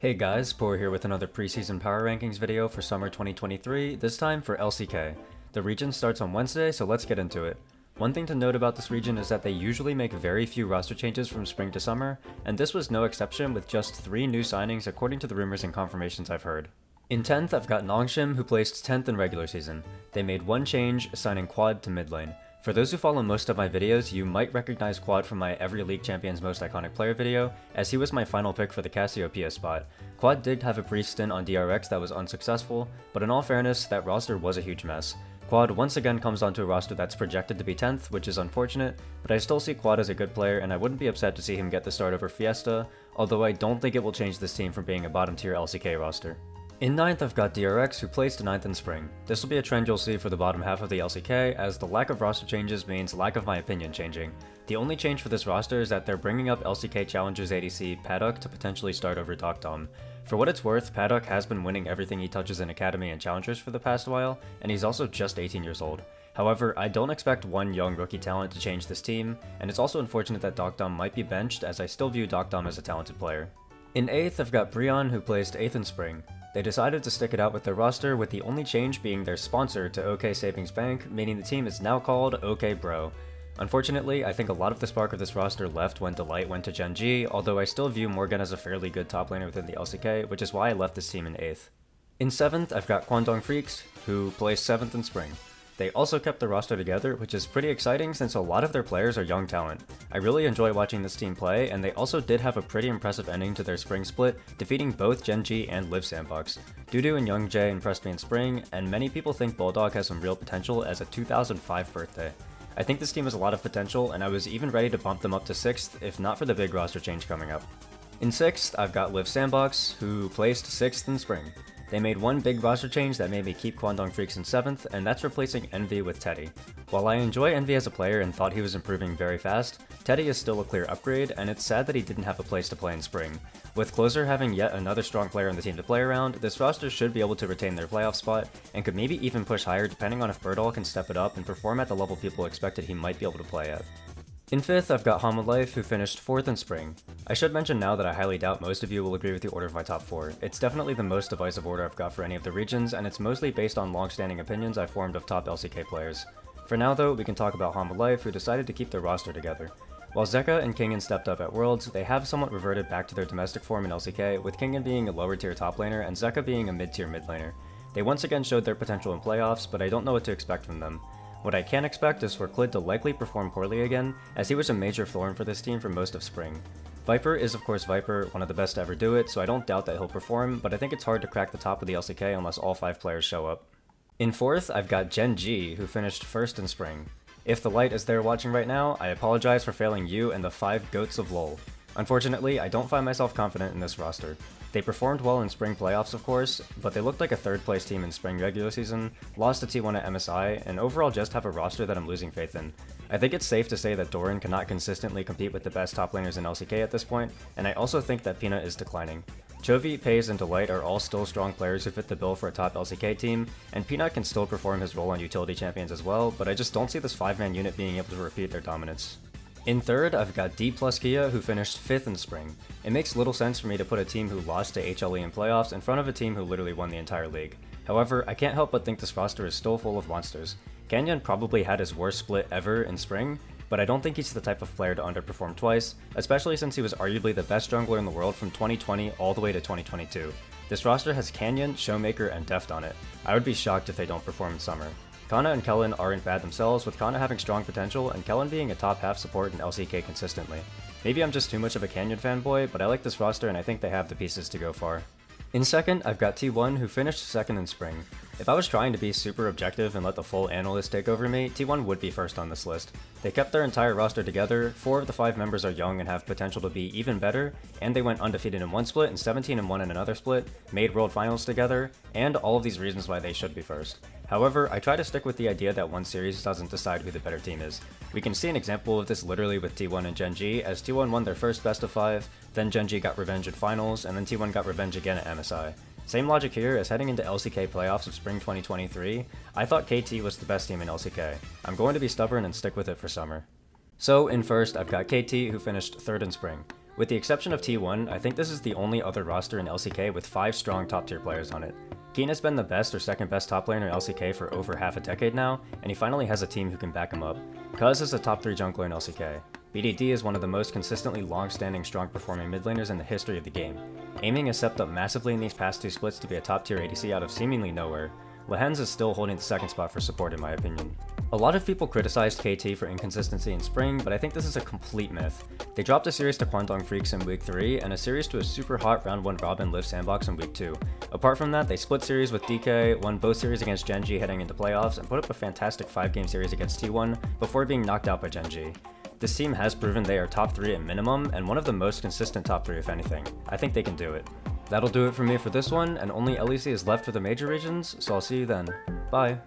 Hey guys, Poro here with another preseason power rankings video for summer 2023, this time for LCK. The region starts on Wednesday, so let's get into it. One thing to note about this region is that they usually make very few roster changes from spring to summer, and this was no exception with just 3 new signings according to the rumors and confirmations I've heard. In 10th, I've got Nongshim, who placed 10th in regular season. They made one change, assigning Quad to mid lane. For those who follow most of my videos, you might recognize Quad from my Every League Champion's Most Iconic Player video, as he was my final pick for the Cassiopeia spot. Quad did have a brief stint on DRX that was unsuccessful, but in all fairness, that roster was a huge mess. Quad once again comes onto a roster that's projected to be 10th, which is unfortunate, but I still see Quad as a good player and I wouldn't be upset to see him get the start over Fiesta, although I don't think it will change this team from being a bottom tier LCK roster. In 9th, I've got DRX, who placed 9th in spring. This will be a trend you'll see for the bottom half of the LCK, as the lack of roster changes means lack of my opinion changing. The only change for this roster is that they're bringing up LCK Challengers ADC Paddock to potentially start over Dom. For what it's worth, Paddock has been winning everything he touches in Academy and Challengers for the past while, and he's also just 18 years old. However, I don't expect one young rookie talent to change this team, and it's also unfortunate that Dom might be benched, as I still view Dom as a talented player. In 8th, I've got Brion, who placed 8th in spring. They decided to stick it out with their roster, with the only change being their sponsor to OK Savings Bank, meaning the team is now called OK Bro. Unfortunately, I think a lot of the spark of this roster left when Delight went to Gen G, although I still view Morgan as a fairly good top laner within the LCK, which is why I left this team in 8th. In 7th, I've got Kwangdong Freaks, who placed 7th in spring. They also kept the roster together, which is pretty exciting since a lot of their players are young talent. I really enjoy watching this team play, and they also did have a pretty impressive ending to their spring split, defeating both Gen G and Live Sandbox. Dudu and Young Jae impressed me in spring, and many people think Bulldog has some real potential as a 2005 birthday. I think this team has a lot of potential, and I was even ready to bump them up to 6th, if not for the big roster change coming up. In 6th, I've got Live Sandbox, who placed 6th in spring. They made one big roster change that made me keep Kwangdong Freaks in 7th, and that's replacing Envy with Teddy. While I enjoy Envy as a player and thought he was improving very fast, Teddy is still a clear upgrade, and it's sad that he didn't have a place to play in spring. With Closer having yet another strong player on the team to play around, this roster should be able to retain their playoff spot, and could maybe even push higher depending on if Birdall can step it up and perform at the level people expected he might be able to play at. In 5th, I've got Jubilife, who finished 4th in spring. I should mention now that I highly doubt most of you will agree with the order of my top 4. It's definitely the most divisive order I've got for any of the regions, and it's mostly based on long-standing opinions I've formed of top LCK players. For now though, we can talk about Jubilife, who decided to keep their roster together. While Zeka and Kingen stepped up at Worlds, they have somewhat reverted back to their domestic form in LCK, with Kingen being a lower tier top laner and Zeka being a mid-tier mid laner. They once again showed their potential in playoffs, but I don't know what to expect from them. What I can expect is for Clid to likely perform poorly again, as he was a major thorn for this team for most of spring. Viper is of course Viper, one of the best to ever do it, so I don't doubt that he'll perform, but I think it's hard to crack the top of the LCK unless all 5 players show up. In 4th, I've got Gen G, who finished 1st in spring. If the light is there watching right now, I apologize for failing you and the 5 goats of LoL. Unfortunately, I don't find myself confident in this roster. They performed well in spring playoffs of course, but they looked like a 3rd place team in spring regular season, lost to T1 at MSI, and overall just have a roster that I'm losing faith in. I think it's safe to say that Doran cannot consistently compete with the best top laners in LCK at this point, and I also think that Peanut is declining. Chovy, Pays, and Delight are all still strong players who fit the bill for a top LCK team, and Peanut can still perform his role on utility champions as well, but I just don't see this 5-man unit being able to repeat their dominance. In 3rd, I've got D plus Kia, who finished 5th in spring. It makes little sense for me to put a team who lost to HLE in playoffs in front of a team who literally won the entire league. However, I can't help but think this roster is still full of monsters. Canyon probably had his worst split ever in spring, but I don't think he's the type of player to underperform twice, especially since he was arguably the best jungler in the world from 2020 all the way to 2022. This roster has Canyon, Showmaker, and Deft on it. I would be shocked if they don't perform in summer. Kana and Kellen aren't bad themselves, with Kana having strong potential and Kellen being a top half support in LCK consistently. Maybe I'm just too much of a Canyon fanboy, but I like this roster and I think they have the pieces to go far. In 2nd, I've got T1, who finished 2nd in spring. If I was trying to be super objective and let the full analyst take over me, T1 would be 1st on this list. They kept their entire roster together, 4 of the 5 members are young and have potential to be even better, and they went undefeated in one split and 17-1 in another split, made World Finals together, and all of these reasons why they should be 1st. However, I try to stick with the idea that one series doesn't decide who the better team is. We can see an example of this literally with T1 and Gen G, as T1 won their first best of 5, then Gen G got revenge in finals, and then T1 got revenge again at MSI. Same logic here, as heading into LCK playoffs of spring 2023, I thought KT was the best team in LCK. I'm going to be stubborn and stick with it for summer. So in 1st, I've got KT, who finished 3rd in spring. With the exception of T1, I think this is the only other roster in LCK with 5 strong top tier players on it. Keen has been the best or second best top laner in LCK for over half a decade now, and he finally has a team who can back him up. Cuz is a top 3 jungler in LCK. BDD is one of the most consistently long-standing, strong-performing mid laners in the history of the game. Aiming has stepped up massively in these past 2 splits to be a top tier ADC out of seemingly nowhere. Lehens is still holding the second spot for support in my opinion. A lot of people criticized KT for inconsistency in spring, but I think this is a complete myth. They dropped a series to Kwangdong Freaks in week 3, and a series to a super hot round 1 Robin Live Sandbox in week 2. Apart from that, they split series with DK, won both series against Gen.G heading into playoffs, and put up a fantastic 5-game series against T1 before being knocked out by Gen.G. This team has proven they are top 3 at minimum, and one of the most consistent top 3 if anything. I think they can do it. That'll do it for me for this one, and only LEC is left for the major regions, so I'll see you then. Bye!